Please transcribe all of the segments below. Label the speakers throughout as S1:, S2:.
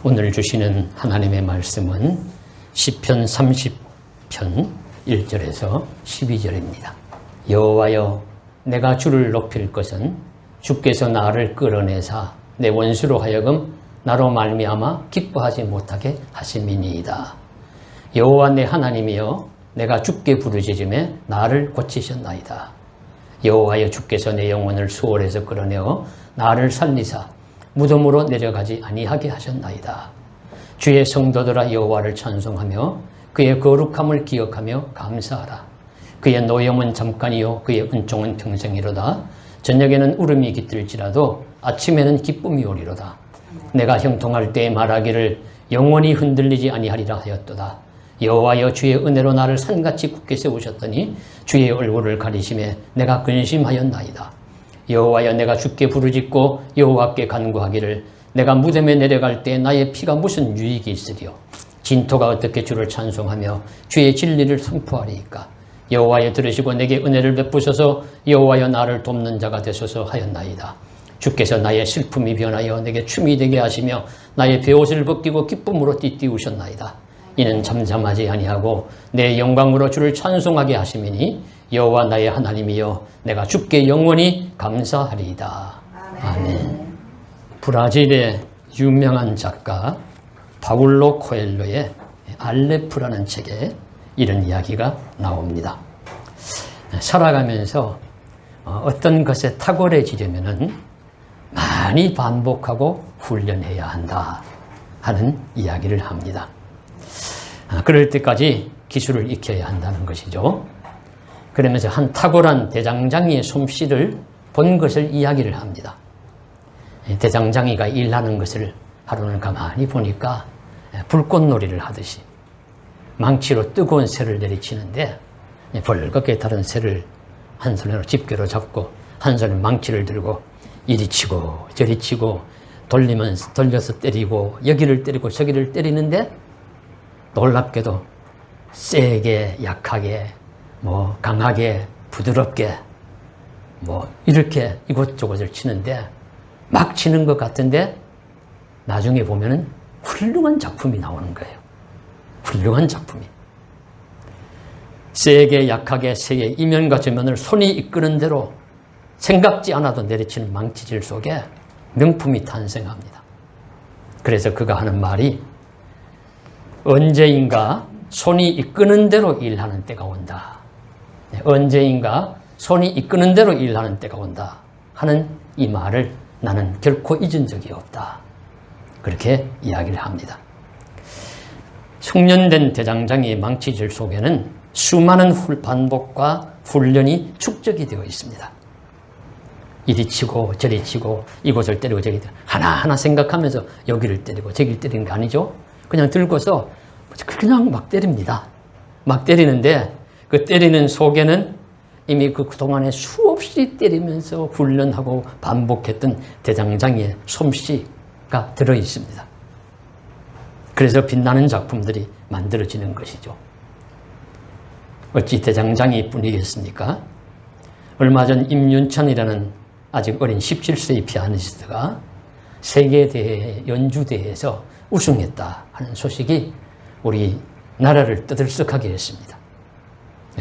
S1: 오늘 주시는 하나님의 말씀은 시편 30편 1절에서 12절입니다. 여호와여, 내가 주를 높일 것은 주께서 나를 끌어내사 내 원수로 하여금 나로 말미암아 기뻐하지 못하게 하심이니이다. 여호와 내 하나님이여, 내가 주께 부르짖음에 나를 고치셨나이다. 여호와여, 주께서 내 영혼을 수월에서 끌어내어 나를 살리사 무덤으로 내려가지 아니하게 하셨나이다. 주의 성도들아, 여호와를 찬송하며 그의 거룩함을 기억하며 감사하라. 그의 노염은 잠깐이요 그의 은총은 평생이로다. 저녁에는 울음이 깃들지라도 아침에는 기쁨이 오리로다. 내가 형통할 때에 말하기를 영원히 흔들리지 아니하리라 하였도다. 여호와여, 주의 은혜로 나를 산같이 굳게 세우셨더니 주의 얼굴을 가리심에 내가 근심하였나이다. 여호와여, 내가 주께 부르짖고 여호와께 간구하기를 내가 무덤에 내려갈 때 나의 피가 무슨 유익이 있으리요. 진토가 어떻게 주를 찬송하며 주의 진리를 선포하리이까. 여호와여, 들으시고 내게 은혜를 베푸소서. 여호와여, 나를 돕는 자가 되소서 하였나이다. 주께서 나의 슬픔이 변하여 내게 춤이 되게 하시며 나의 베옷을 벗기고 기쁨으로 띠띠우셨나이다. 이는 잠잠하지 아니하고 내 영광으로 주를 찬송하게 하심이니 여호와 나의 하나님이여, 내가 주께 영원히 감사하리이다. 아멘. 브라질의 유명한 작가 파울로 코엘로의 알레프라는 책에 이런 이야기가 나옵니다. 살아가면서 어떤 것에 탁월해지려면 많이 반복하고 훈련해야 한다 하는 이야기를 합니다. 그럴 때까지 기술을 익혀야 한다는 것이죠. 그러면서 한 탁월한 대장장이의 솜씨를 본 것을 이야기를 합니다. 대장장이가 일하는 것을 하루는 가만히 보니까 불꽃놀이를 하듯이 망치로 뜨거운 새를 내리치는데 벌겋게 다른 새를 한 손으로 집게로 잡고 한 손에 망치를 들고 이리 치고 저리 치고 돌려서 때리고 여기를 때리고 저기를 때리는데 놀랍게도 세게 약하게 강하게 부드럽게 이렇게 이곳저곳을 치는데 막 치는 것 같은데 나중에 보면은 훌륭한 작품이 나오는 거예요. 훌륭한 작품이. 세게 약하게 세게 이면과 저면을 손이 이끄는 대로 생각지 않아도 내리치는 망치질 속에 명품이 탄생합니다. 그래서 그가 하는 말이 언제인가 손이 이끄는 대로 일하는 때가 온다. 언제인가 손이 이끄는 대로 일하는 때가 온다 하는 이 말을 나는 결코 잊은 적이 없다. 그렇게 이야기를 합니다. 숙련된 대장장이의 망치질 속에는 수많은 반복과 훈련이 축적이 되어 있습니다. 이리 치고 저리 치고 이곳을 때리고 저기 하나하나 생각하면서 여기를 때리고 저기를 때리는 게 아니죠. 그냥 들고서 그냥 막 때립니다. 막 때리는데 그 때리는 속에는 이미 그동안에 수없이 때리면서 훈련하고 반복했던 대장장이의 솜씨가 들어있습니다. 그래서 빛나는 작품들이 만들어지는 것이죠. 어찌 대장장이 뿐이겠습니까? 얼마 전 임윤찬이라는 아직 어린 17세의 피아니스트가 세계대회 연주대회에서 우승했다 하는 소식이 우리 나라를 떠들썩하게 했습니다.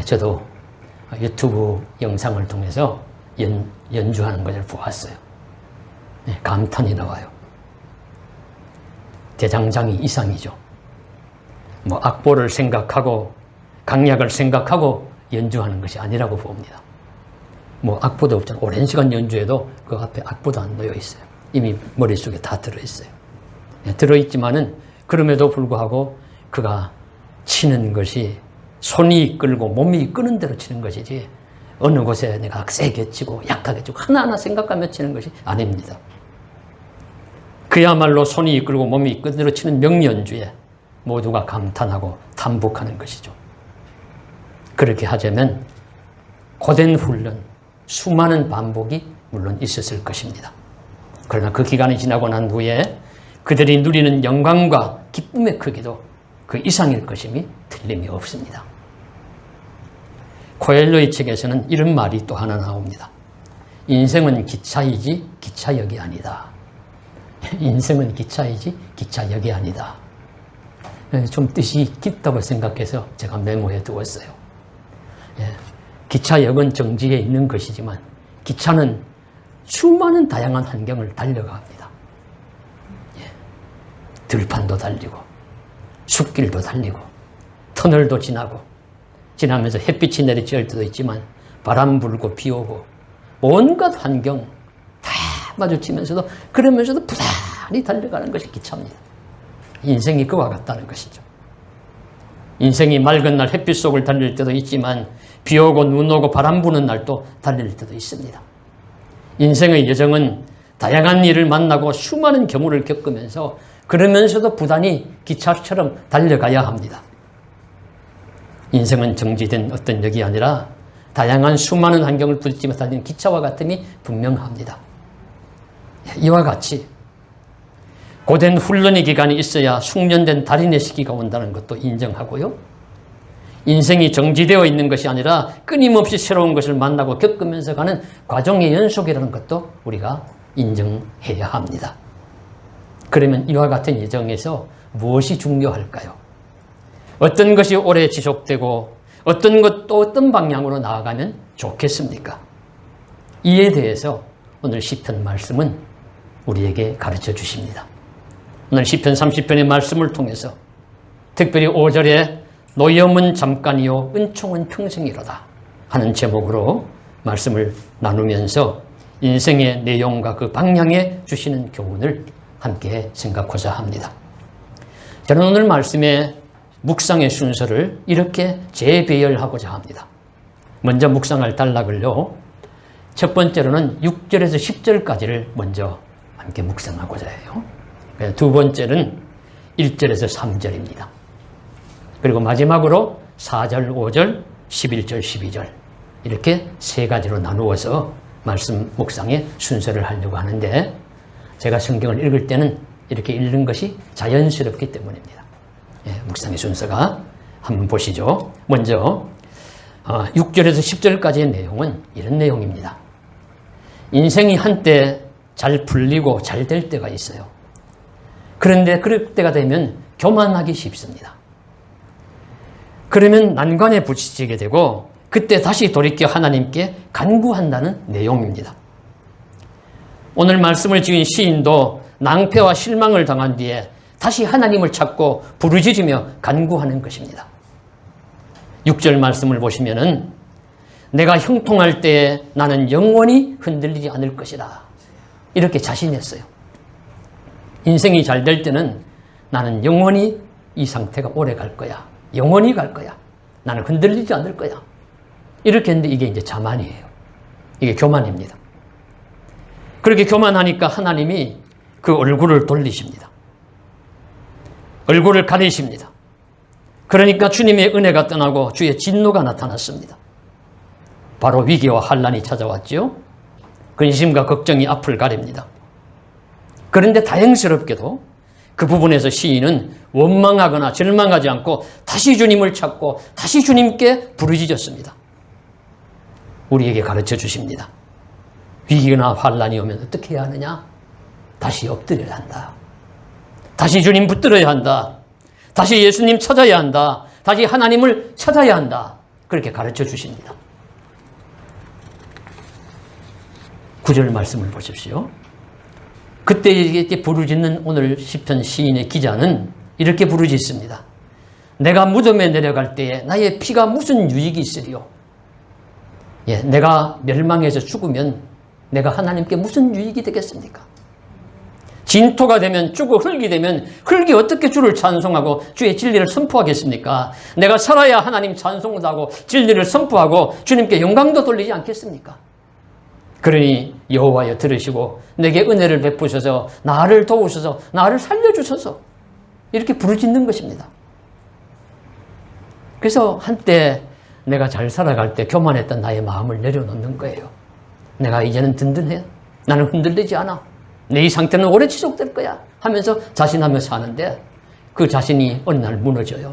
S1: 저도 유튜브 영상을 통해서 연주하는 것을 보았어요. 감탄이 나와요. 대장장이 이상이죠. 악보를 생각하고 강약을 생각하고 연주하는 것이 아니라고 봅니다. 악보도 없잖아요. 오랜 시간 연주해도 그 앞에 악보도 안 놓여 있어요. 이미 머릿속에 다 들어있어요. 들어있지만은 그럼에도 불구하고 그가 치는 것이 손이 이끌고 몸이 이끄는 대로 치는 것이지 어느 곳에 내가 세게 치고 약하게 치고 하나하나 생각하며 치는 것이 아닙니다. 그야말로 손이 이끌고 몸이 이끄는 대로 치는 명연주에 모두가 감탄하고 탐복하는 것이죠. 그렇게 하자면 고된 훈련, 수많은 반복이 물론 있었을 것입니다. 그러나 그 기간이 지나고 난 후에 그들이 누리는 영광과 기쁨의 크기도 그 이상일 것임이 틀림이 없습니다. 코엘로의 책에서는 이런 말이 또 하나 나옵니다. 인생은 기차이지 기차역이 아니다. 인생은 기차이지 기차역이 아니다. 좀 뜻이 깊다고 생각해서 제가 메모해 두었어요. 기차역은 정지해 있는 것이지만 기차는 수많은 다양한 환경을 달려갑니다. 들판도 달리고 숲길도 달리고 터널도 지나면서 햇빛이 내리쬐을 때도 있지만 바람 불고 비 오고 온갖 환경 다 마주치면서도 그러면서도 부단히 달려가는 것이 기차입니다. 인생이 그와 같다는 것이죠. 인생이 맑은 날 햇빛 속을 달릴 때도 있지만 비 오고 눈 오고 바람 부는 날도 달릴 때도 있습니다. 인생의 여정은 다양한 일을 만나고 수많은 경우를 겪으면서 그러면서도 부단히 기차처럼 달려가야 합니다. 인생은 정지된 어떤 역이 아니라 다양한 수많은 환경을 부딪히며 달리는 기차와 같음이 분명합니다. 이와 같이 고된 훈련의 기간이 있어야 숙련된 달인의 시기가 온다는 것도 인정하고요. 인생이 정지되어 있는 것이 아니라 끊임없이 새로운 것을 만나고 겪으면서 가는 과정의 연속이라는 것도 우리가 인정해야 합니다. 그러면 이와 같은 여정에서 무엇이 중요할까요? 어떤 것이 오래 지속되고 어떤 것도 어떤 방향으로 나아가면 좋겠습니까? 이에 대해서 오늘 시편 말씀은 우리에게 가르쳐 주십니다. 오늘 시편 30편의 말씀을 통해서 특별히 5절에 노염은 잠깐이요 은총은 평생이로다 하는 제목으로 말씀을 나누면서 인생의 내용과 그 방향에 주시는 교훈을 함께 생각하고자 합니다. 저는 오늘 말씀의 묵상의 순서를 이렇게 재배열하고자 합니다. 먼저 묵상할 단락을요. 첫 번째로는 6절에서 10절까지를 먼저 함께 묵상하고자 해요. 두 번째는 1절에서 3절입니다. 그리고 마지막으로 4절, 5절, 11절, 12절 이렇게 세 가지로 나누어서 말씀 묵상의 순서를 하려고 하는데 제가 성경을 읽을 때는 이렇게 읽는 것이 자연스럽기 때문입니다. 묵상의 순서가 한번 보시죠. 먼저 6절에서 10절까지의 내용은 이런 내용입니다. 인생이 한때 잘 풀리고 잘 될 때가 있어요. 그런데 그럴 때가 되면 교만하기 쉽습니다. 그러면 난관에 부딪히게 되고 그때 다시 돌이켜 하나님께 간구한다는 내용입니다. 오늘 말씀을 지은 시인도 낭패와 실망을 당한 뒤에 다시 하나님을 찾고 부르짖으며 간구하는 것입니다. 6절 말씀을 보시면은 내가 형통할 때에 나는 영원히 흔들리지 않을 것이다. 이렇게 자신했어요. 인생이 잘 될 때는 나는 영원히 이 상태가 오래 갈 거야. 영원히 갈 거야. 나는 흔들리지 않을 거야. 이렇게 했는데 이게 이제 자만이에요. 이게 교만입니다. 그렇게 교만하니까 하나님이 그 얼굴을 돌리십니다. 얼굴을 가리십니다. 그러니까 주님의 은혜가 떠나고 주의 진노가 나타났습니다. 바로 위기와 환난이 찾아왔죠. 근심과 걱정이 앞을 가립니다. 그런데 다행스럽게도 그 부분에서 시인은 원망하거나 절망하지 않고 다시 주님을 찾고 다시 주님께 부르짖었습니다. 우리에게 가르쳐 주십니다. 위기나 환난이 오면 어떻게 해야 하느냐? 다시 엎드려야 한다. 다시 주님 붙들어야 한다. 다시 예수님 찾아야 한다. 다시 하나님을 찾아야 한다. 그렇게 가르쳐 주십니다. 9절 말씀을 보십시오. 그때 이렇게 부르짖는 오늘 시편 시인의 기자는 이렇게 부르짖습니다. 내가 무덤에 내려갈 때에 나의 피가 무슨 유익이 있으리요? 내가 멸망해서 죽으면 내가 하나님께 무슨 유익이 되겠습니까? 진토가 되면 죽고 흙이 되면 흙이 어떻게 주를 찬송하고 주의 진리를 선포하겠습니까? 내가 살아야 하나님 찬송도 하고 진리를 선포하고 주님께 영광도 돌리지 않겠습니까? 그러니 여호와여 들으시고 내게 은혜를 베푸셔서 나를 도우셔서 나를 살려주셔서 이렇게 부르짖는 것입니다. 그래서 한때 내가 잘 살아갈 때 교만했던 나의 마음을 내려놓는 거예요. 내가 이제는 든든해. 나는 흔들리지 않아. 내 이 상태는 오래 지속될 거야 하면서 자신하며 사는데 그 자신이 어느 날 무너져요.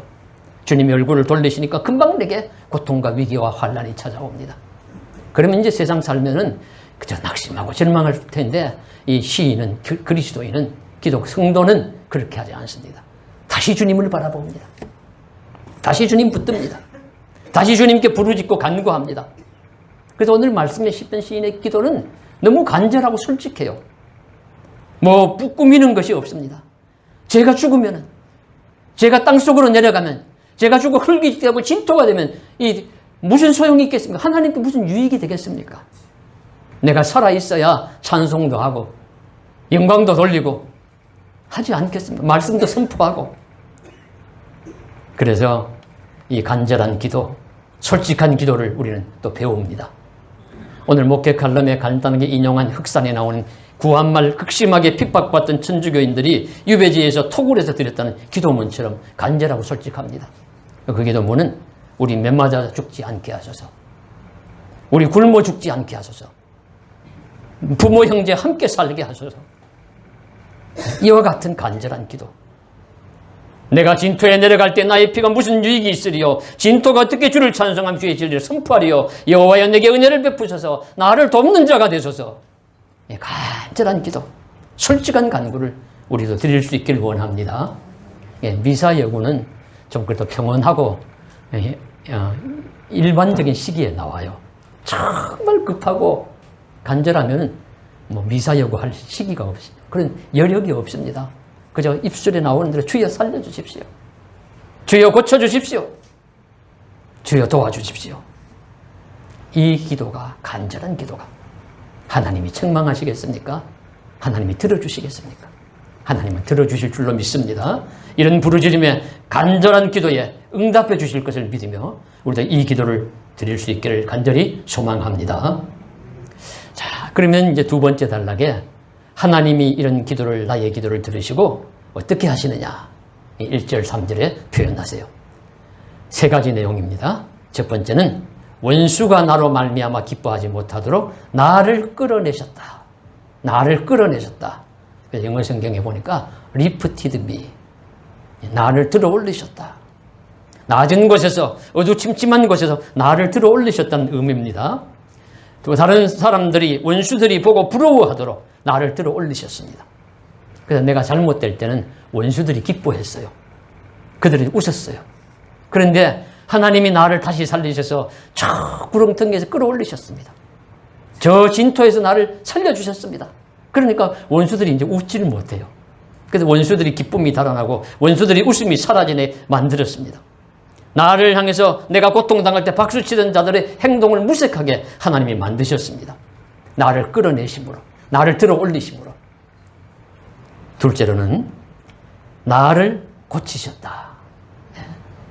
S1: 주님의 얼굴을 돌리시니까 금방 내게 고통과 위기와 환난이 찾아옵니다. 그러면 이제 세상 살면은 그저 낙심하고 절망할 텐데 이 시인은, 그리스도인은 기도 성도는 그렇게 하지 않습니다. 다시 주님을 바라봅니다. 다시 주님 붙듭니다. 다시 주님께 부르짖고 간구합니다. 그래서 오늘 말씀에 시편 시인의 기도는 너무 간절하고 솔직해요. 뭐 꾸미는 것이 없습니다. 제가 죽으면은, 제가 땅속으로 내려가면, 제가 죽어 흙이 되고 진토가 되면 이 무슨 소용이 있겠습니까? 하나님께 무슨 유익이 되겠습니까? 내가 살아있어야 찬송도 하고 영광도 돌리고 하지 않겠습니까? 말씀도 선포하고. 그래서 이 간절한 기도, 솔직한 기도를 우리는 또 배웁니다. 오늘 목회 칼럼에 간단하게 인용한 흑산에 나오는 구한말 극심하게 핍박받던 천주교인들이 유배지에서 톡을 해서 드렸다는 기도문처럼 간절하고 솔직합니다. 그 기도문은 우리 매 맞아 죽지 않게 하소서, 우리 굶어 죽지 않게 하소서, 부모 형제 함께 살게 하소서. 이와 같은 간절한 기도. 내가 진토에 내려갈 때 나의 피가 무슨 유익이 있으리요? 진토가 어떻게 주를 찬송함 주의 진리를 선포하리요? 여호와여 내게 은혜를 베푸셔서 나를 돕는 자가 되소서. 간절한 기도, 솔직한 간구를 우리도 드릴 수 있기를 원합니다. 미사 여구는 좀 그래도 평온하고 일반적인 시기에 나와요. 정말 급하고 간절하면 뭐 미사 여구할 시기가 없어요. 그런 여력이 없습니다. 그저 입술에 나오는 대로 주여 살려주십시오, 주여 고쳐주십시오, 주여 도와주십시오. 이 기도가, 간절한 기도가 하나님이 책망하시겠습니까? 하나님이 들어주시겠습니까? 하나님은 들어주실 줄로 믿습니다. 이런 부르짖음에 간절한 기도에 응답해 주실 것을 믿으며 우리도 이 기도를 드릴 수 있기를 간절히 소망합니다. 자, 그러면 이제 두 번째 단락에 하나님이 이런 기도를, 나의 기도를 들으시고 어떻게 하시느냐, 1절 3절에 표현하세요. 세 가지 내용입니다. 첫 번째는 원수가 나로 말미암아 기뻐하지 못하도록 나를 끌어내셨다. 나를 끌어내셨다. 영어 성경에 보니까 lifted me, 나를 들어 올리셨다. 낮은 곳에서, 어두침침한 곳에서 나를 들어 올리셨다는 의미입니다. 또 다른 사람들이, 원수들이 보고 부러워하도록 나를 들어 올리셨습니다. 그래서 내가 잘못될 때는 원수들이 기뻐했어요. 그들이 웃었어요. 그런데 하나님이 나를 다시 살리셔서 저 구렁텅이에서 끌어올리셨습니다. 저 진토에서 나를 살려주셨습니다. 그러니까 원수들이 이제 웃지를 못해요. 그래서 원수들이 기쁨이 달아나고 원수들이 웃음이 사라지게 만들었습니다. 나를 향해서 내가 고통당할 때 박수치던 자들의 행동을 무색하게 하나님이 만드셨습니다. 나를 끌어내심으로, 나를 들어 올리심으로. 둘째로는 나를 고치셨다.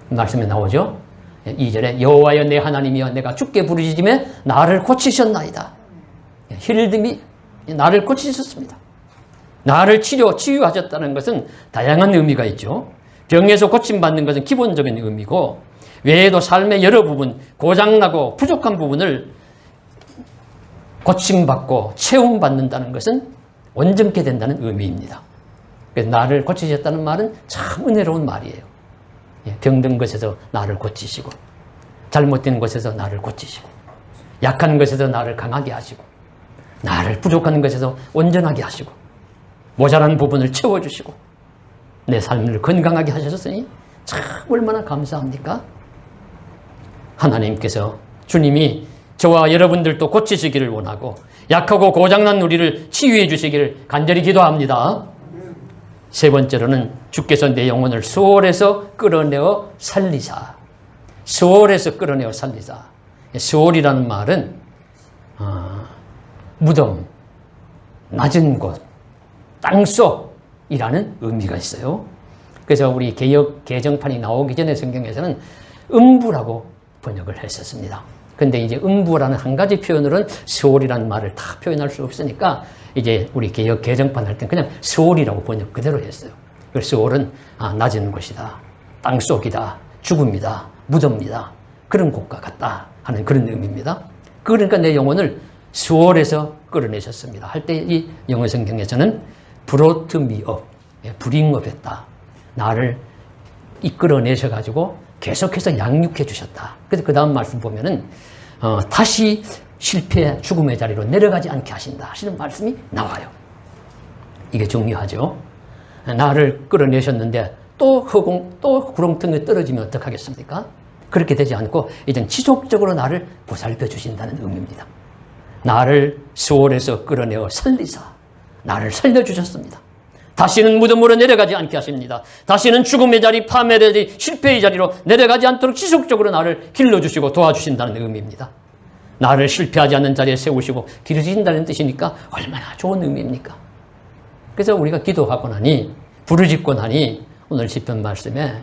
S1: 말씀에 나오죠. 2절에 여호와여 내 하나님이여 내가 주께 부르짖음에 나를 고치셨나이다. 힐림이 나를 고치셨습니다. 나를 치유하셨다는 것은 다양한 의미가 있죠. 병에서 고침받는 것은 기본적인 의미고, 외에도 삶의 여러 부분, 고장나고 부족한 부분을 고침받고 채움받는다는 것은 온전케 된다는 의미입니다. 그래서 나를 고치셨다는 말은 참 은혜로운 말이에요. 병든 것에서 나를 고치시고, 잘못된 것에서 나를 고치시고, 약한 것에서 나를 강하게 하시고, 나를 부족한 것에서 온전하게 하시고, 모자란 부분을 채워주시고, 내 삶을 건강하게 하셨으니 참 얼마나 감사합니까? 하나님께서, 주님이 저와 여러분들도 고치시기를 원하고 약하고 고장난 우리를 치유해 주시기를 간절히 기도합니다. 세 번째로는 주께서 내 영혼을 수월에서 끌어내어 살리사. 수월에서 끌어내어 살리사. 수월이라는 말은 무덤, 낮은 곳, 땅속이라는 의미가 있어요. 그래서 우리 개역 개정판이 나오기 전에 성경에서는 음부라고 번역을 했었습니다. 근데 이제 음부라는 한 가지 표현으로는 수월이라는 말을 다 표현할 수 없으니까 이제 우리 개역 개정판 할 땐 그냥 수월이라고 번역 그대로 했어요. 그래서 수월은 낮은 곳이다, 땅속이다, 죽음이다, 무덤이다, 그런 곳과 같다 하는 그런 의미입니다. 그러니까 내 영혼을 수월에서 끌어내셨습니다 할 때 이 영어 성경에서는 brought me up, bring up 했다. 나를 이끌어내셔가지고 계속해서 양육해 주셨다. 그래서 그 다음 말씀 보면은 다시 실패, 죽음의 자리로 내려가지 않게 하신다 하시는 말씀이 나와요. 이게 중요하죠. 나를 끌어내셨는데 또 구렁텅이에 떨어지면 어떡하겠습니까? 그렇게 되지 않고 이젠 지속적으로 나를 보살펴 주신다는 의미입니다. 나를 수월에서 끌어내어 살리사 나를 살려주셨습니다. 다시는 무덤으로 내려가지 않게 하십니다. 다시는 죽음의 자리, 파멸의 자리, 실패의 자리로 내려가지 않도록 지속적으로 나를 길러주시고 도와주신다는 의미입니다. 나를 실패하지 않는 자리에 세우시고 길러주신다는 뜻이니까 얼마나 좋은 의미입니까? 그래서 우리가 기도하고 나니, 부르짖고 나니 오늘 시편 말씀에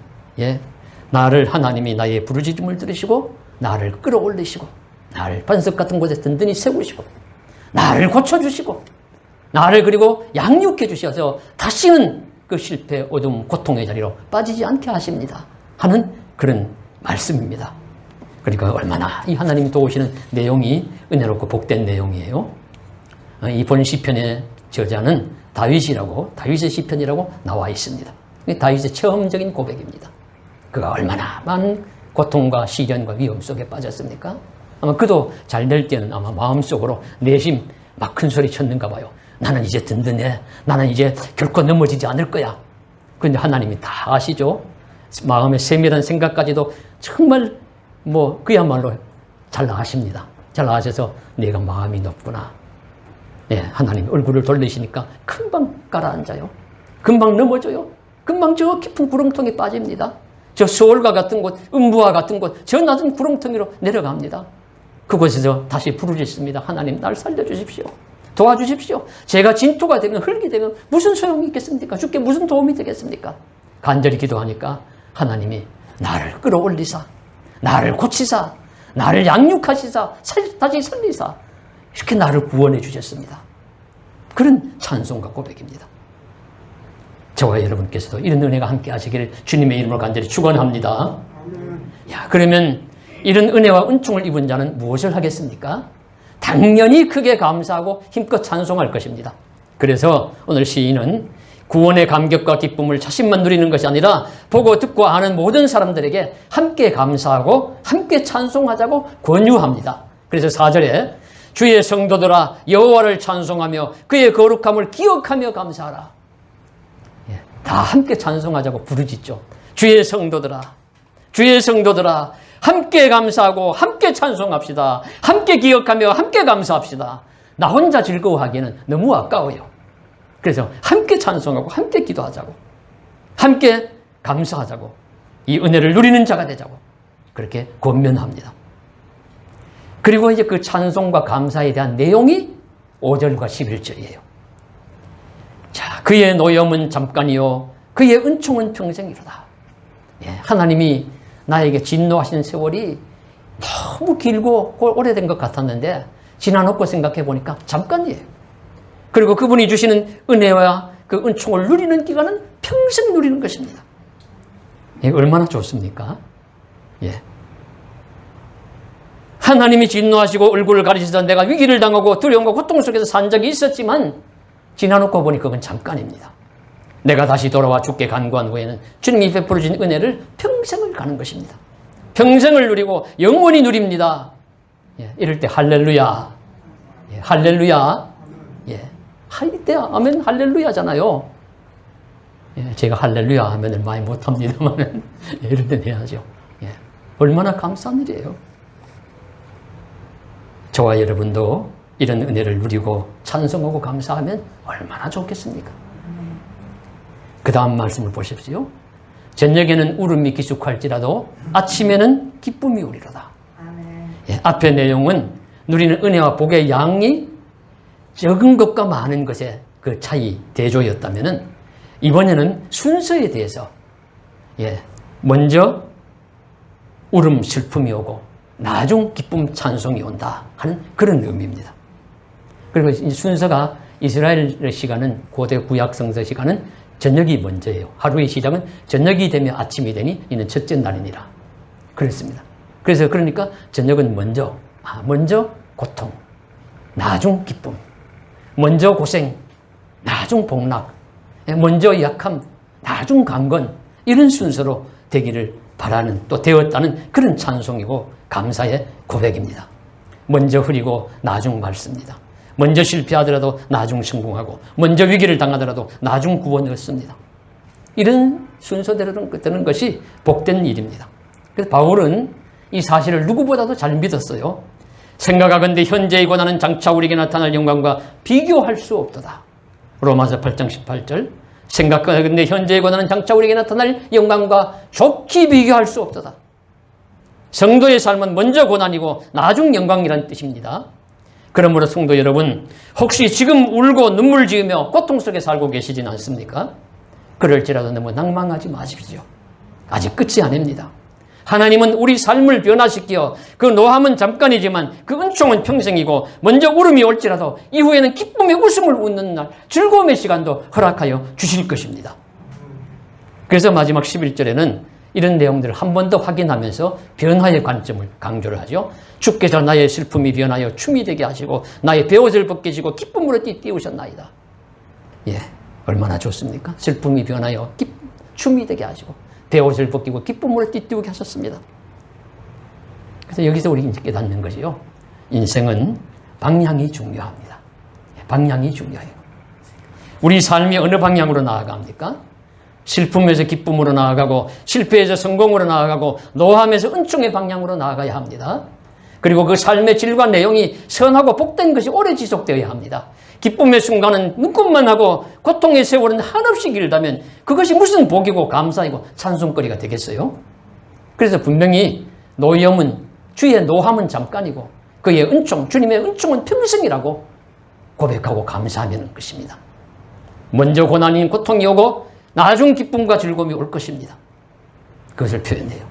S1: 나를 하나님이 나의 부르짖음을 들으시고 나를 끌어올리시고 나를 반석 같은 곳에 든든히 세우시고 나를 고쳐주시고 나를 그리고 양육해 주셔서 다시는 그 실패, 어둠, 고통의 자리로 빠지지 않게 하십니다 하는 그런 말씀입니다. 그러니까 얼마나 이 하나님이 도우시는 내용이 은혜롭고 복된 내용이에요. 이 본 시편의 저자는 다윗의 시편이라고 나와 있습니다. 다윗의 처음적인 고백입니다. 그가 얼마나 많은 고통과 시련과 위험 속에 빠졌습니까? 아마 그도 잘 될 때는 아마 마음속으로 내심 막 큰 소리 쳤는가 봐요. 나는 이제 든든해. 나는 이제 결코 넘어지지 않을 거야. 그런데 하나님이 다 아시죠? 마음의 세밀한 생각까지도 정말 그야말로 잘 아십니다. 잘 아셔서 내가 마음이 높구나. 하나님이 얼굴을 돌리시니까 금방 가라앉아요. 금방 넘어져요. 금방 저 깊은 구렁텅이에 빠집니다. 저 수월과 같은 곳, 음부와 같은 곳, 저 낮은 구렁텅이로 내려갑니다. 그곳에서 다시 부르짖습니다. 하나님, 날 살려주십시오. 도와주십시오. 제가 진토가 되면, 흙이 되면 무슨 소용이 있겠습니까? 주께 무슨 도움이 되겠습니까? 간절히 기도하니까 하나님이 나를 끌어올리사, 나를 고치사, 나를 양육하시사, 다시 살리사, 이렇게 나를 구원해 주셨습니다. 그런 찬송과 고백입니다. 저와 여러분께서도 이런 은혜가 함께 하시기를 주님의 이름으로 간절히 축원합니다. 그러면 이런 은혜와 은총을 입은 자는 무엇을 하겠습니까? 당연히 크게 감사하고 힘껏 찬송할 것입니다. 그래서 오늘 시인은 구원의 감격과 기쁨을 자신만 누리는 것이 아니라 보고 듣고 아는 모든 사람들에게 함께 감사하고 함께 찬송하자고 권유합니다. 그래서 4절에 주의 성도들아 여호와를 찬송하며 그의 거룩함을 기억하며 감사하라. 다 함께 찬송하자고 부르짖죠. 주의 성도들아 함께 감사하고 함께 찬송합시다. 함께 기억하며 함께 감사합시다. 나 혼자 즐거워하기에는 너무 아까워요. 그래서 함께 찬송하고 함께 기도하자고, 함께 감사하자고, 이 은혜를 누리는 자가 되자고 그렇게 권면합니다. 그리고 이제 그 찬송과 감사에 대한 내용이 5절과 11절이에요. 자, 그의 노염은 잠깐이요 그의 은총은 평생이로다. 하나님이 나에게 진노하시는 세월이 너무 길고 오래된 것 같았는데 지나놓고 생각해 보니까 잠깐이에요. 그리고 그분이 주시는 은혜와 그 은총을 누리는 기간은 평생 누리는 것입니다. 얼마나 좋습니까? 하나님이 진노하시고 얼굴을 가리시다 내가 위기를 당하고 두려움과 고통 속에서 산 적이 있었지만 지나놓고 보니 그건 잠깐입니다. 내가 다시 돌아와 주께 간구한 후에는 주님이 베풀어 주신 은혜를 평생을 가는 것입니다. 평생을 누리고 영원히 누립니다. 이럴 때 할렐루야, 할렐루야, 할 때 아멘 할렐루야잖아요. 제가 할렐루야 하면을 많이 못합니다만 이럴 때 해야죠. 얼마나 감사한 일이에요. 저와 여러분도 이런 은혜를 누리고 찬송하고 감사하면 얼마나 좋겠습니까? 그 다음 말씀을 보십시오. 저녁에는 울음이 기숙할지라도 아침에는 기쁨이 오리로다. 앞의 내용은 누리는 은혜와 복의 양이 적은 것과 많은 것의 그 차이, 대조였다면 이번에는 순서에 대해서 먼저 울음, 슬픔이 오고 나중 기쁨, 찬송이 온다 하는 그런 의미입니다. 그리고 이 순서가 이스라엘 시간은 고대 구약 성서 시간은 저녁이 먼저예요. 하루의 시작은 저녁이 되면 아침이 되니 이는 첫째 날이니라. 그랬습니다. 그래서 그러니까 저녁은 먼저 고통, 나중 기쁨, 먼저 고생, 나중 복락, 먼저 약함, 나중 강건 이런 순서로 되기를 바라는 또 되었다는 그런 찬송이고 감사의 고백입니다. 먼저 흐리고 나중 맑습니다. 먼저 실패하더라도 나중 성공하고 먼저 위기를 당하더라도 나중 구원을 얻습니다. 이런 순서대로 되는 것이 복된 일입니다. 그래서 바울은 이 사실을 누구보다도 잘 믿었어요. 생각하건대 현재의 고난은 장차 우리에게 나타날 영광과 비교할 수 없도다. 로마서 8장 18절. 생각하건대 현재의 고난은 장차 우리에게 나타날 영광과 좋게 비교할 수 없도다. 성도의 삶은 먼저 고난이고 나중 영광이라는 뜻입니다. 그러므로 성도 여러분, 혹시 지금 울고 눈물 지으며 고통 속에 살고 계시진 않습니까? 그럴지라도 너무 낭망하지 마십시오. 아직 끝이 아닙니다. 하나님은 우리 삶을 변화시켜 그 노함은 잠깐이지만 그 은총은 평생이고 먼저 울음이 올지라도 이후에는 기쁨의 웃음을 웃는 날, 즐거움의 시간도 허락하여 주실 것입니다. 그래서 마지막 11절에는 이런 내용들을 한 번 더 확인하면서 변화의 관점을 강조를 하죠. 주께서 나의 슬픔이 변하여 춤이 되게 하시고 나의 베옷을 벗기시고 기쁨으로 띄우셨나이다. 예, 얼마나 좋습니까? 슬픔이 변하여 춤이 되게 하시고 베옷을 벗기고 기쁨으로 띄우게 하셨습니다. 그래서 여기서 우리 이제 깨닫는 것이요. 인생은 방향이 중요합니다. 방향이 중요해요. 우리 삶이 어느 방향으로 나아갑니까? 슬픔에서 기쁨으로 나아가고 실패에서 성공으로 나아가고 노함에서 은총의 방향으로 나아가야 합니다. 그리고 그 삶의 질과 내용이 선하고 복된 것이 오래 지속되어야 합니다. 기쁨의 순간은 눈곱만 하고 고통의 세월은 한없이 길다면 그것이 무슨 복이고 감사이고 찬송거리가 되겠어요? 그래서 분명히 주의 노함은 잠깐이고 그의 은총, 주님의 은총은 평생이라고 고백하고 감사하는 것입니다. 먼저 고난인 고통이 오고 나중 기쁨과 즐거움이 올 것입니다. 그것을 표현해요.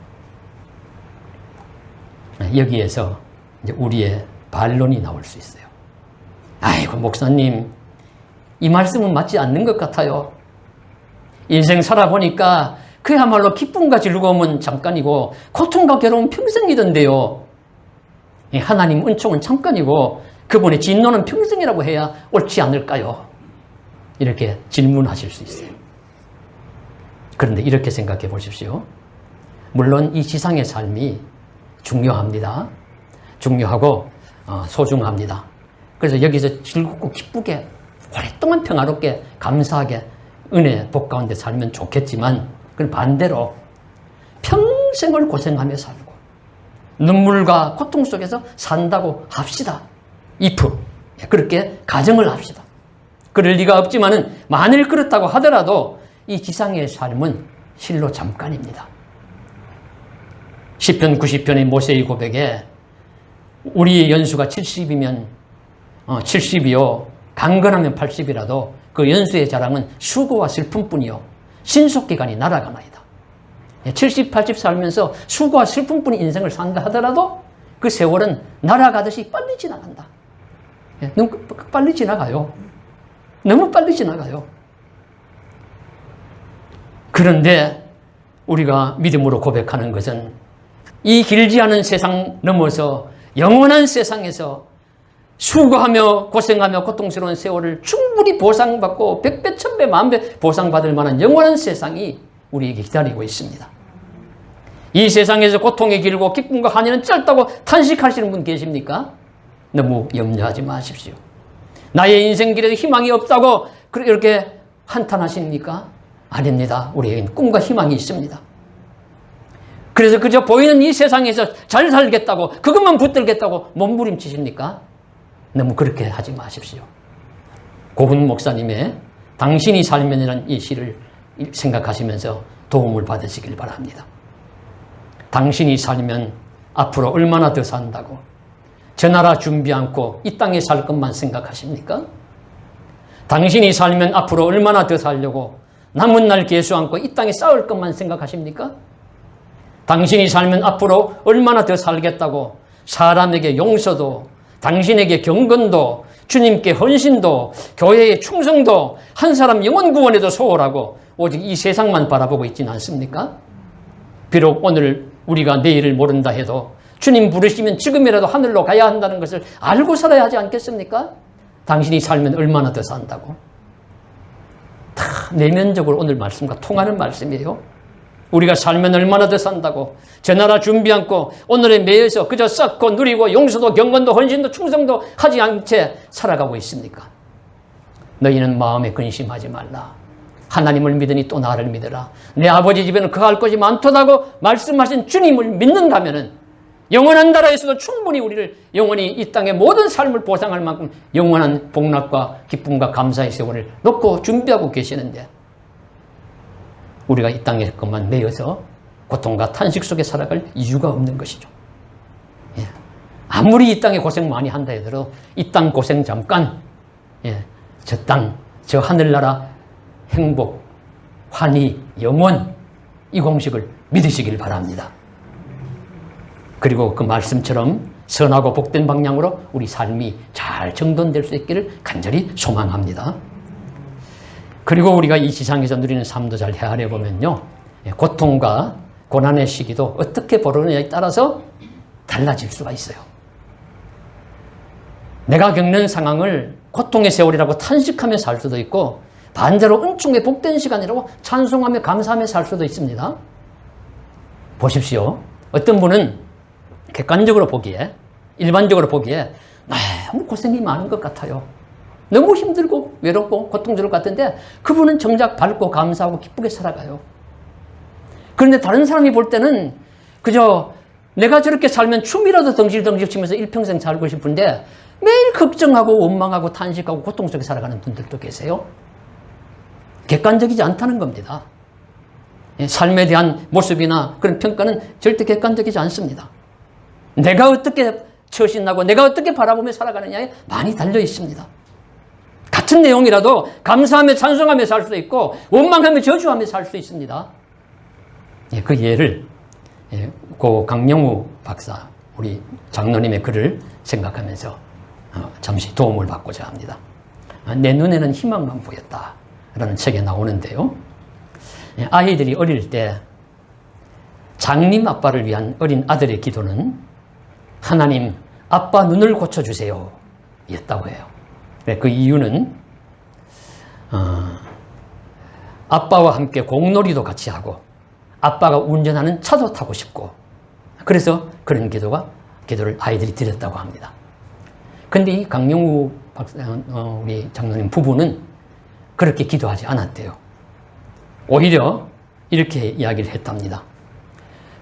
S1: 여기에서 이제 우리의 반론이 나올 수 있어요. 아이고, 목사님, 이 말씀은 맞지 않는 것 같아요. 인생 살아보니까 그야말로 기쁨과 즐거움은 잠깐이고 고통과 괴로움은 평생이던데요. 하나님 은총은 잠깐이고 그분의 진노는 평생이라고 해야 옳지 않을까요? 이렇게 질문하실 수 있어요. 그런데 이렇게 생각해 보십시오. 물론 이 지상의 삶이 중요합니다. 중요하고 소중합니다. 그래서 여기서 즐겁고 기쁘게 오랫동안 평화롭게 감사하게 은혜 복 가운데 살면 좋겠지만 그건 반대로 평생을 고생하며 살고 눈물과 고통 속에서 산다고 합시다. if 그렇게 가정을 합시다. 그럴 리가 없지만은 만일 그렇다고 하더라도 이 지상의 삶은 실로 잠깐입니다. 시편 90편의 모세의 고백에 우리의 연수가 70이면 70이요 강건하면 80이라도 그 연수의 자랑은 수고와 슬픔뿐이요 신속기간이 날아가나이다. 70, 80 살면서 수고와 슬픔뿐인 인생을 산다 하더라도 그 세월은 날아가듯이 빨리 지나간다. 너무 빨리 지나가요. 너무 빨리 지나가요. 그런데 우리가 믿음으로 고백하는 것은 이 길지 않은 세상 넘어서 영원한 세상에서 수고하며 고생하며 고통스러운 세월을 충분히 보상받고 100배, 1000배, 10,000배 보상받을 만한 영원한 세상이 우리에게 기다리고 있습니다. 이 세상에서 고통이 길고 기쁨과 한이는 짧다고 탄식하시는 분 계십니까? 너무 염려하지 마십시오. 나의 인생길에도 희망이 없다고 이렇게 한탄하십니까? 아닙니다. 우리에게는 꿈과 희망이 있습니다. 그래서 그저 보이는 이 세상에서 잘 살겠다고 그것만 붙들겠다고 몸부림치십니까? 너무 그렇게 하지 마십시오. 고훈 목사님의 당신이 살면이라는 이 시를 생각하시면서 도움을 받으시길 바랍니다. 당신이 살면 앞으로 얼마나 더 산다고 저 나라 준비 않고 이 땅에 살 것만 생각하십니까? 당신이 살면 앞으로 얼마나 더 살려고 남은 날 계수 않고 이 땅에 싸울 것만 생각하십니까? 당신이 살면 앞으로 얼마나 더 살겠다고 사람에게 용서도 당신에게 경건도 주님께 헌신도 교회의 충성도 한 사람 영혼 구원에도 소홀하고 오직 이 세상만 바라보고 있지는 않습니까? 비록 오늘 우리가 내일을 모른다 해도 주님 부르시면 지금이라도 하늘로 가야 한다는 것을 알고 살아야 하지 않겠습니까? 당신이 살면 얼마나 더 산다고? 다 내면적으로 오늘 말씀과 통하는 말씀이에요. 우리가 살면 얼마나 더 산다고 저 나라 준비 않고 오늘에 매여서 그저 썩고 누리고 용서도 경건도 헌신도 충성도 하지 않은 채 살아가고 있습니까? 너희는 마음에 근심하지 말라. 하나님을 믿으니 또 나를 믿으라. 내 아버지 집에는 거할 것이 많도다고 말씀하신 주님을 믿는다면 영원한 나라에서도 충분히 우리를 영원히 이 땅의 모든 삶을 보상할 만큼 영원한 복락과 기쁨과 감사의 세월을 놓고 준비하고 계시는데 우리가 이 땅의 것만 매여서 고통과 탄식 속에 살아갈 이유가 없는 것이죠. 예. 아무리 이 땅에 고생 많이 한다 해도 이 땅 고생 잠깐, 예. 저 땅, 저 하늘나라 행복, 환희, 영원 이 공식을 믿으시길 바랍니다. 그리고 그 말씀처럼 선하고 복된 방향으로 우리 삶이 잘 정돈될 수 있기를 간절히 소망합니다. 그리고 우리가 이 지상에서 누리는 삶도 잘 헤아려 보면요, 고통과 고난의 시기도 어떻게 보르느냐에 따라서 달라질 수가 있어요. 내가 겪는 상황을 고통의 세월이라고 탄식하며 살 수도 있고 반대로 은총의 복된 시간이라고 찬송하며 감사하며 살 수도 있습니다. 보십시오. 어떤 분은 객관적으로 보기에, 일반적으로 보기에 너무 고생이 많은 것 같아요. 너무 힘들고 외롭고 고통스러울 것 같은데 그분은 정작 밝고 감사하고 기쁘게 살아가요. 그런데 다른 사람이 볼 때는 그저 내가 저렇게 살면 춤이라도 덩실덩실 치면서 일평생 살고 싶은데 매일 걱정하고 원망하고 탄식하고 고통 속에 살아가는 분들도 계세요. 객관적이지 않다는 겁니다. 삶에 대한 모습이나 그런 평가는 절대 객관적이지 않습니다. 내가 어떻게 처신하고 내가 어떻게 바라보며 살아가느냐에 많이 달려 있습니다. 같은 내용이라도 감사하며 찬송하며 살 수도 있고 원망하며 저주하며 살 수 있습니다. 그 예를 고 강영우 박사 우리 장로님의 글을 생각하면서 잠시 도움을 받고자 합니다. 내 눈에는 희망만 보였다 라는 책에 나오는데요. 아이들이 어릴 때 장님 아빠를 위한 어린 아들의 기도는 하나님 아빠 눈을 고쳐주세요 였다고 해요. 그 이유는 아빠와 함께 공놀이도 같이 하고 아빠가 운전하는 차도 타고 싶고 그래서 그런 기도를 아이들이 드렸다고 합니다. 근데 이 강영우 우리 장로님 부부는 그렇게 기도하지 않았대요. 오히려 이렇게 이야기를 했답니다.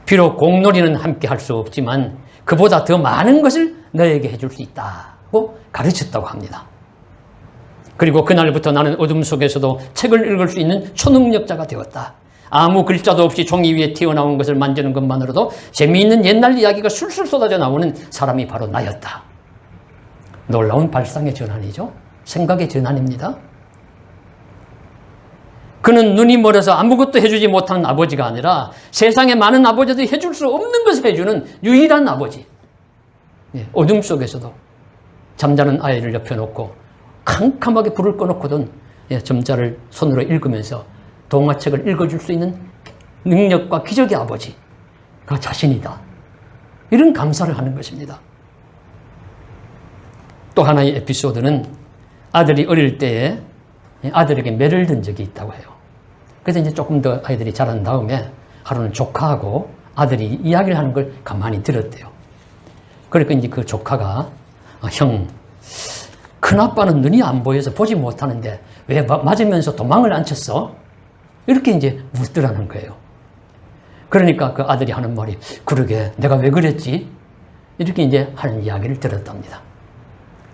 S1: 비록 공놀이는 함께 할 수 없지만 그보다 더 많은 것을 너에게 해줄 수 있다고 가르쳤다고 합니다. 그리고 그날부터 나는 어둠 속에서도 책을 읽을 수 있는 초능력자가 되었다. 아무 글자도 없이 종이 위에 튀어나온 것을 만지는 것만으로도 재미있는 옛날 이야기가 술술 쏟아져 나오는 사람이 바로 나였다. 놀라운 발상의 전환이죠. 생각의 전환입니다. 그는 눈이 멀어서 아무것도 해주지 못하는 아버지가 아니라 세상에 많은 아버지들이 해줄 수 없는 것을 해주는 유일한 아버지. 어둠 속에서도 잠자는 아이를 옆에 놓고 캄캄하게 불을 꺼놓고든 점자를 손으로 읽으면서 동화책을 읽어줄 수 있는 능력과 기적의 아버지가 자신이다. 이런 감사를 하는 것입니다. 또 하나의 에피소드는 아들이 어릴 때에 아들에게 매를 든 적이 있다고 해요. 그래서 이제 조금 더 아이들이 자란 다음에 하루는 조카하고 아들이 이야기를 하는 걸 가만히 들었대요. 그러니까 이제 그 조카가 형, 큰아빠는 눈이 안 보여서 보지 못하는데 왜 맞으면서 도망을 안 쳤어? 이렇게 이제 묻더라는 거예요. 그러니까 그 아들이 하는 말이 그러게 내가 왜 그랬지? 이렇게 이제 하는 이야기를 들었답니다.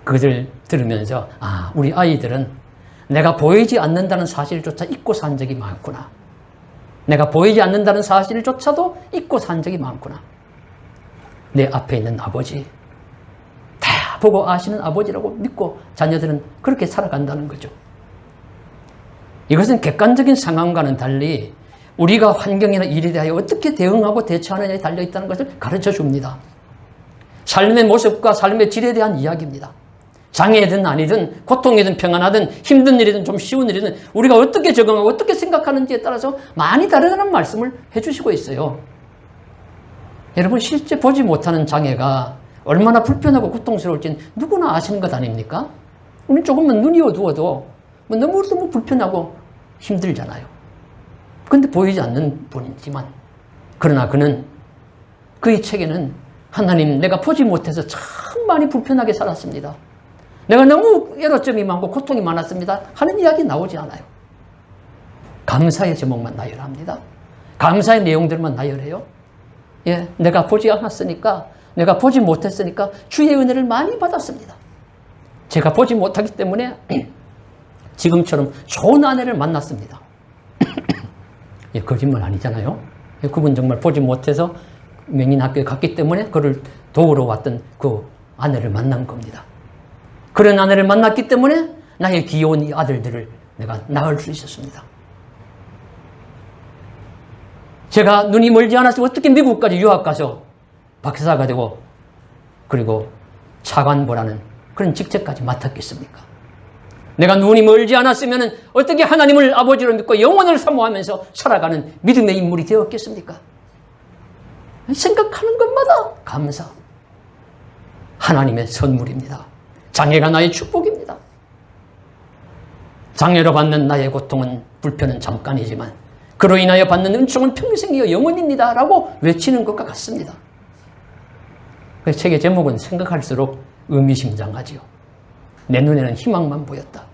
S1: 그것을 들으면서 우리 아이들은 내가 보이지 않는다는 사실조차 잊고 산 적이 많구나. 내가 보이지 않는다는 사실조차도 잊고 산 적이 많구나. 내 앞에 있는 아버지, 다 보고 아시는 아버지라고 믿고 자녀들은 그렇게 살아간다는 거죠. 이것은 객관적인 상황과는 달리 우리가 환경이나 일에 대하여 어떻게 대응하고 대처하느냐에 달려있다는 것을 가르쳐 줍니다. 삶의 모습과 삶의 질에 대한 이야기입니다. 장애든 아니든 고통이든 평안하든 힘든 일이든 좀 쉬운 일이든 우리가 어떻게 적응하고 어떻게 생각하는지에 따라서 많이 다르다는 말씀을 해주시고 있어요. 여러분 실제 보지 못하는 장애가 얼마나 불편하고 고통스러울지는 누구나 아시는 것 아닙니까? 우리 조금만 눈이 어두워도 너무 불편하고 힘들잖아요. 그런데 보이지 않는 분이지만 그러나 그는 그의 책에는 하나님 내가 보지 못해서 참 많이 불편하게 살았습니다. 내가 너무 애로점이 많고 고통이 많았습니다 하는 이야기 나오지 않아요. 감사의 제목만 나열합니다. 감사의 내용들만 나열해요. 예, 내가 보지 않았으니까, 내가 보지 못했으니까 주의 은혜를 많이 받았습니다. 제가 보지 못하기 때문에 지금처럼 좋은 아내를 만났습니다. 예, 거짓말 아니잖아요. 예, 그분 정말 보지 못해서 명인학교에 갔기 때문에 그를 도우러 왔던 그 아내를 만난 겁니다. 그런 아내를 만났기 때문에 나의 귀여운 이 아들들을 내가 낳을 수 있었습니다. 제가 눈이 멀지 않았으면 어떻게 미국까지 유학 가서 박사가 되고 그리고 차관보라는 그런 직책까지 맡았겠습니까? 내가 눈이 멀지 않았으면 어떻게 하나님을 아버지로 믿고 영원을 사모하면서 살아가는 믿음의 인물이 되었겠습니까? 생각하는 것마다 감사. 하나님의 선물입니다. 장애가 나의 축복입니다. 장애로 받는 나의 고통은, 불편은 잠깐이지만 그로 인하여 받는 은총은 평생이요 영원입니다 라고 외치는 것과 같습니다. 그 책의 제목은 생각할수록 의미심장하지요. 내 눈에는 희망만 보였다.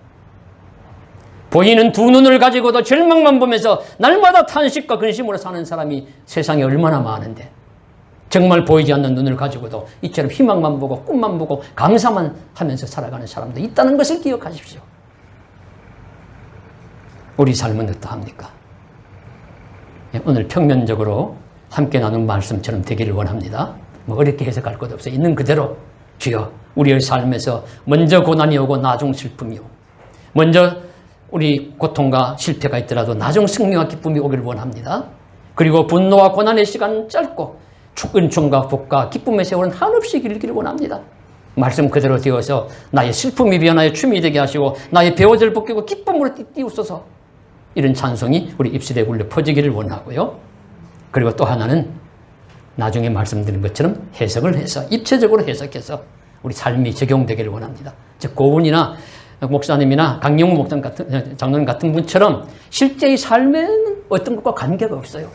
S1: 보이는 두 눈을 가지고도 절망만 보면서 날마다 탄식과 근심으로 사는 사람이 세상에 얼마나 많은데, 정말 보이지 않는 눈을 가지고도 이처럼 희망만 보고 꿈만 보고 감사만 하면서 살아가는 사람도 있다는 것을 기억하십시오. 우리 삶은 어떠합니까? 오늘 평면적으로 함께 나눈 말씀처럼 되기를 원합니다. 뭐 어렵게 해석할 것 없어요. 있는 그대로 주여 우리의 삶에서 먼저 고난이 오고 나중 슬픔이 오고, 먼저 우리 고통과 실패가 있더라도 나중 승리와 기쁨이 오기를 원합니다. 그리고 분노와 고난의 시간은 짧고 은총과 복과 기쁨의 세월은 한없이 길기를 원합니다. 말씀 그대로 되어서 나의 슬픔이 변하여 춤이 되게 하시고 나의 배옷을 벗기고 기쁨으로 띠띠웃소서, 이런 찬송이 우리 입술에 굴려 퍼지기를 원하고요. 그리고 또 하나는 나중에 말씀드린 것처럼 해석을 해서 입체적으로 해석해서 우리 삶이 적용되기를 원합니다. 즉 고은이나 목사님이나 강영우 목사님 같은 장로님 같은 분처럼 실제의 삶에는 어떤 것과 관계가 없어요.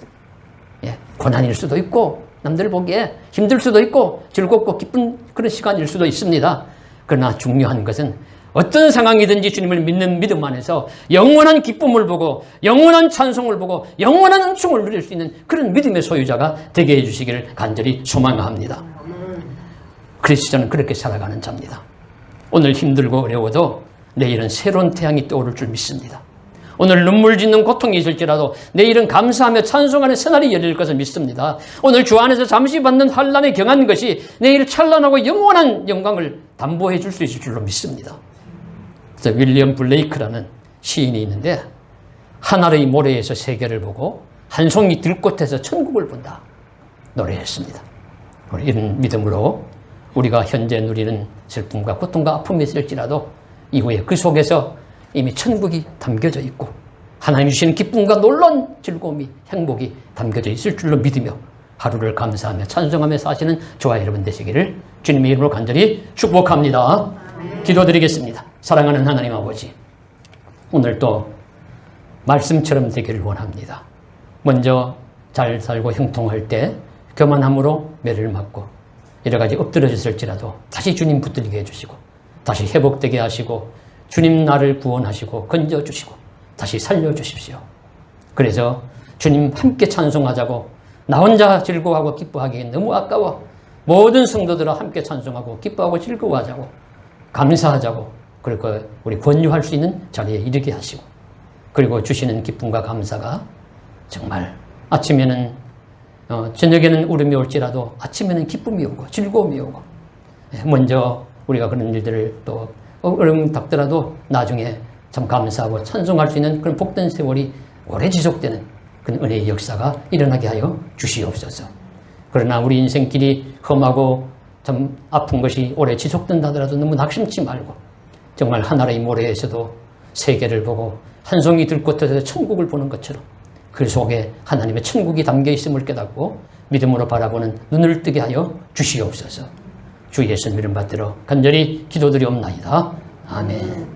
S1: 예, 고난일 수도 있고 남들 보기에 힘들 수도 있고 즐겁고 기쁜 그런 시간일 수도 있습니다. 그러나 중요한 것은 어떤 상황이든지 주님을 믿는 믿음 안에서 영원한 기쁨을 보고 영원한 찬송을 보고 영원한 은총을 누릴 수 있는 그런 믿음의 소유자가 되게 해주시기를 간절히 소망합니다. 그리스도는 그렇게 살아가는 자입니다. 오늘 힘들고 어려워도 내일은 새로운 태양이 떠오를 줄 믿습니다. 오늘 눈물 짓는 고통이 있을지라도 내일은 감사하며 찬송하는 새날이 열릴 것을 믿습니다. 오늘 주 안에서 잠시 받는 환난에 경한 것이 내일 찬란하고 영원한 영광을 담보해 줄 수 있을 줄로 믿습니다. 그래서 윌리엄 블레이크라는 시인이 있는데, 하늘의 모래에서 세계를 보고 한 송이 들꽃에서 천국을 본다 노래했습니다. 이런 믿음으로 우리가 현재 누리는 슬픔과 고통과 아픔이 있을지라도 이후에 그 속에서 이미 천국이 담겨져 있고 하나님 주시는 기쁨과 놀라운 즐거움이, 행복이 담겨져 있을 줄로 믿으며 하루를 감사하며 찬송하며 사시는 저와 여러분 되시기를 주님의 이름으로 간절히 축복합니다. 기도드리겠습니다. 사랑하는 하나님 아버지, 오늘 또 말씀처럼 되기를 원합니다. 먼저 잘 살고 형통할 때 교만함으로 매를 맞고 여러 가지 엎드러졌을지라도 다시 주님 붙들리게 해주시고 다시 회복되게 하시고 주님 나를 구원하시고 건져주시고 다시 살려주십시오. 그래서 주님 함께 찬송하자고, 나 혼자 즐거워하고 기뻐하기엔 너무 아까워 모든 성도들과 함께 찬송하고 기뻐하고 즐거워하자고, 감사하자고, 그리고 우리 권유할 수 있는 자리에 이르게 하시고, 그리고 주시는 기쁨과 감사가 정말 아침에는 저녁에는 울음이 올지라도 아침에는 기쁨이 오고 즐거움이 오고, 먼저 우리가 그런 일들을 또 어려움 닥더라도 나중에 참 감사하고 찬송할 수 있는 그런 복된 세월이 오래 지속되는 그런 은혜의 역사가 일어나게 하여 주시옵소서. 그러나 우리 인생길이 험하고 참 아픈 것이 오래 지속된다 하더라도 너무 낙심치 말고 정말 하나의 모래에서도 세계를 보고 한 송이 들꽃에서 천국을 보는 것처럼 그 속에 하나님의 천국이 담겨 있음을 깨닫고 믿음으로 바라보는 눈을 뜨게 하여 주시옵소서. 주 예수님 이름 받들어 간절히 기도드리옵나이다. 아멘.